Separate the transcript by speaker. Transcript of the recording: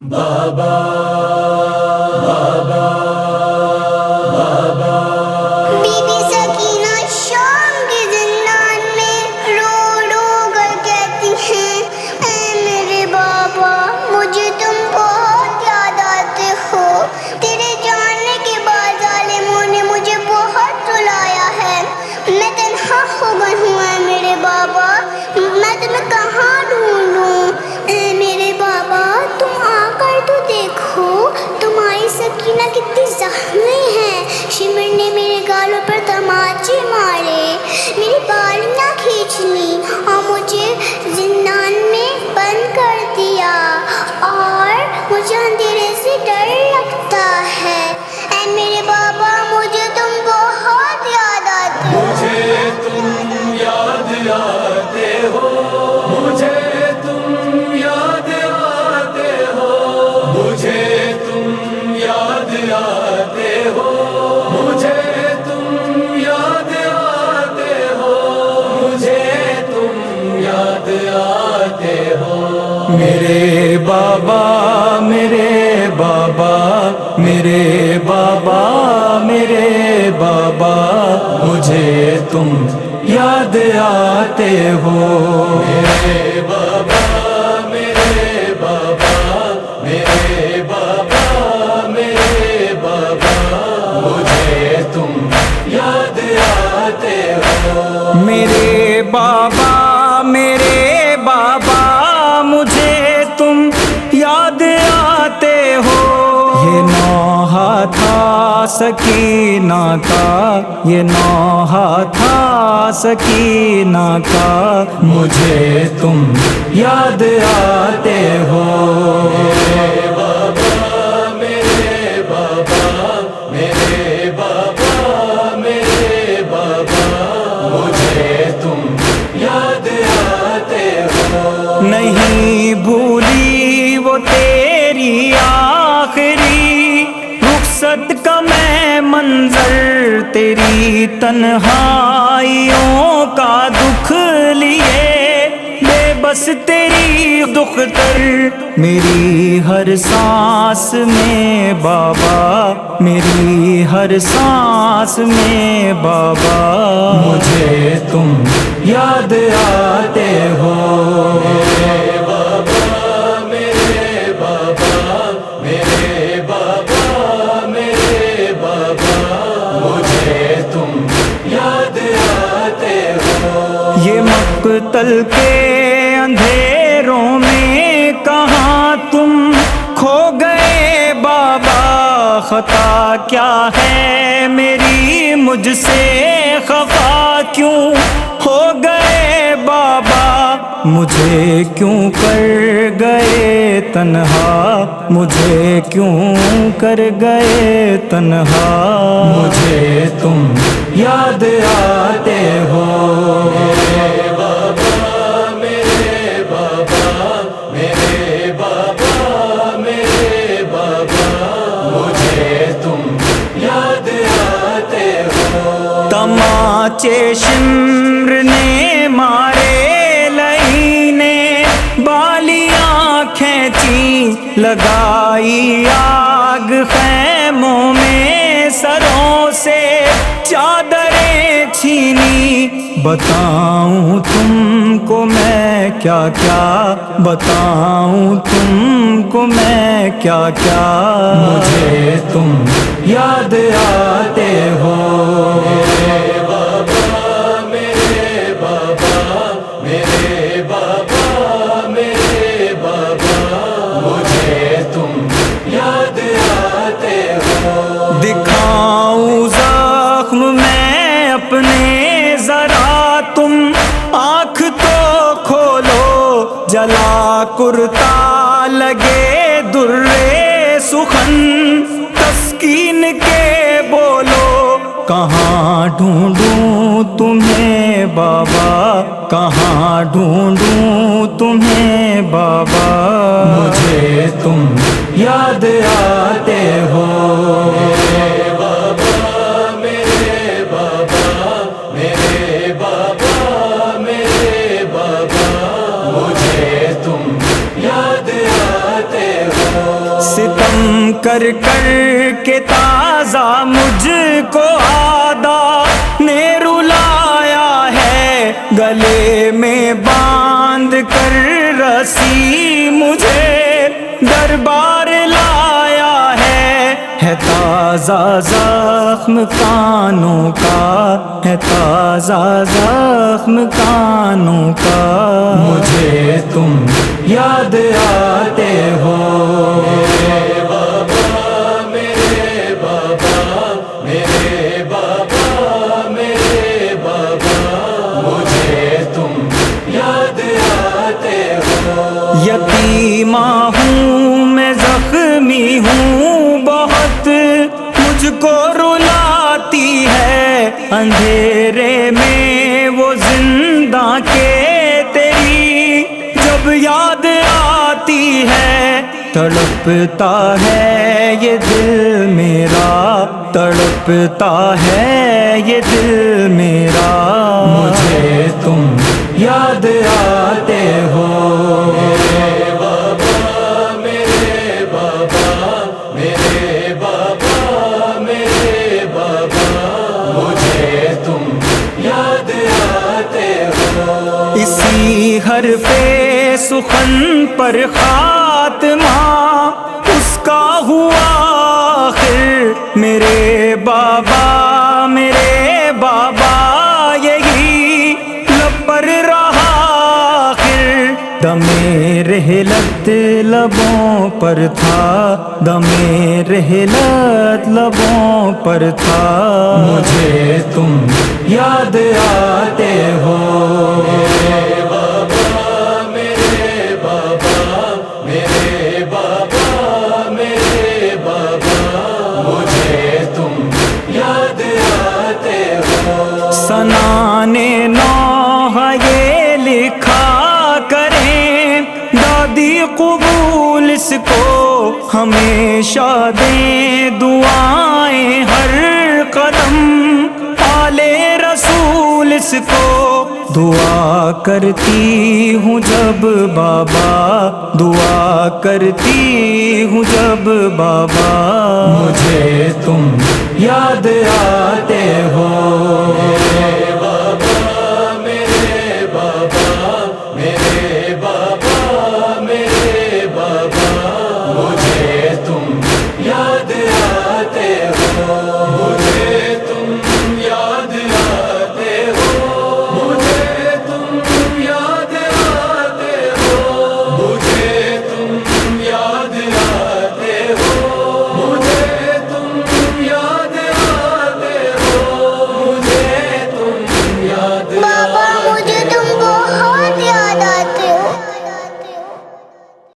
Speaker 1: بابا بابا بابا
Speaker 2: بی بی سکینہ شام کے زندان میں رو رو کر کہتی ہیں، اے میرے بابا مجھے تم بہت یاد آتے ہو، تیرے جانے کے بعد ظالموں نے مجھے بہت رلایا ہے، میں تنہا ہو گئی ہوں اے میرے بابا، میں تمہیں کہاں ڈھونڈوں؟ اے میرے بابا تم آ کر تو دیکھو، تمہاری سکینہ کتنی زخمی ہے، شمر نے میرے گالوں پر تماچے مارے، میری بالیاں کھینچ لی اور مجھے زندان میں بند کر دیا، اور مجھے اندھیرے سے ڈر لگتا ہے، اے میرے بابا مجھے تم بہت یاد آتے ہو۔
Speaker 1: مجھے تم یاد آتے ہو، مجھے تم یاد آتے ہو، مجھے تم یاد آتے ہو، مجھے تم یاد آتے ہو، مجھے تم یاد آتے ہو، میرے بابا میرے بابا میرے بابا میرے بابا مجھے تم یاد آتے ہو، میرے بابا میرے بابا میرے بابا میرے بابا مجھے تم یاد آتے ہو،
Speaker 3: میرے بابا میرے بابا مجھے تم یاد آتے ہو، یہ نوحہ تھا سکینہ کا، یہ نوحہ تھا سکینہ کا،
Speaker 1: مجھے تم یاد آتے ہو، میرے بابا میرے بابا میرے بابا میرے بابا مجھے تم یاد آتے ہو،
Speaker 3: نہیں بھولی وہ تیری آخری رخصت کا میں منظر، تیری تنہائیوں کا دکھ لیے بے بس تیری دختر، میری ہر سانس میں بابا، میری ہر سانس میں بابا
Speaker 1: مجھے تم یاد آتے ہو، میرے بابا میرے بابا میرے بابا میرے بابا مجھے تم یاد آتے ہو،
Speaker 3: یہ مقتل کے اندھیروں میں کہاں تم کھو گئے بابا، خطا کیا ہے میری مجھ سے خفا کیوں ہو گئے بابا، مجھے کیوں کر گئے تنہا، مجھے کیوں کر گئے تنہا،
Speaker 1: مجھے تم یاد آتے ہو، میرے بابا میرے بابا میرے بابا میرے بابا مجھے تم یاد آتے ہو،
Speaker 3: تماچے شمر نے مارے، لہی نے بالیاں کھینچی، لگائی آگ خیموں میں سروں سے چادریں چھینی، بتاؤں تم کو میں کیا کیا، بتاؤں تم کو میں کیا کیا،
Speaker 1: مجھے تم یاد آتے ہو، میرے بابا میرے بابا میرے بابا میرے بابا مجھے تم یاد آتے ہو،
Speaker 3: دکھاؤں زخم میں اپنے ذرا تم آنکھ تو کھولو، جلا کرتا لگے درے سخن تسکین کے بولو، کہاں ڈھونڈوں تمہیں بابا، کہاں ڈھونڈوں تمہیں بابا،
Speaker 1: مجھے تم یاد آتے ہو، میرے بابا میرے بابا میرے بابا میرے بابا مجھے تم یاد آتے ہو،
Speaker 3: کر کر کے تازہ مجھ کو عادا نے رلایا ہے، گلے میں باندھ کر رسی مجھے دربار لایا ہے تازہ زخم کانوں کا، ہے تازہ زخم کانوں کا۔
Speaker 1: مجھے تم یاد آتے ہو میرے بابا میرے بابا میرے بابا میرے بابا، مجھے تم یاد آتے ہو۔
Speaker 3: یتیمہ ہوں میں، زخمی ہوں بہت، مجھ کو رلاتی ہے اندھیرے میں وہ زندہ کے تیری جب یاد آتی ہے، تڑپتا ہے یہ دل میرا، تڑپتا ہے یہ دل میرا۔
Speaker 1: مجھے تم یاد آتے ہو میرے بابا میرے بابا میرے بابا میرے بابا، مجھے تم یاد آتے ہو۔
Speaker 3: اسی حرف سخن پر خاتمہ اس کا ہوا آخر، میرے بابا میرے بابا یہی لب پر رہا آخر، دم رحلت لبوں پر تھا، دم رحلت لبوں پر تھا۔
Speaker 1: مجھے تم یاد آتے ہو میرے بابا میرے بابا میرے بابا میرے بابا، مجھے تم یاد آتے ہو۔
Speaker 3: سنانے نوح یہ لکھا کریں، دادی قبول اس کو ہمیشہ دیں دعائیں ہر قدم، آل رسول اس کو دعا کرتی ہوں جب بابا، دعا کرتی ہوں جب بابا۔
Speaker 1: مجھے تم یاد آتے ہو میرے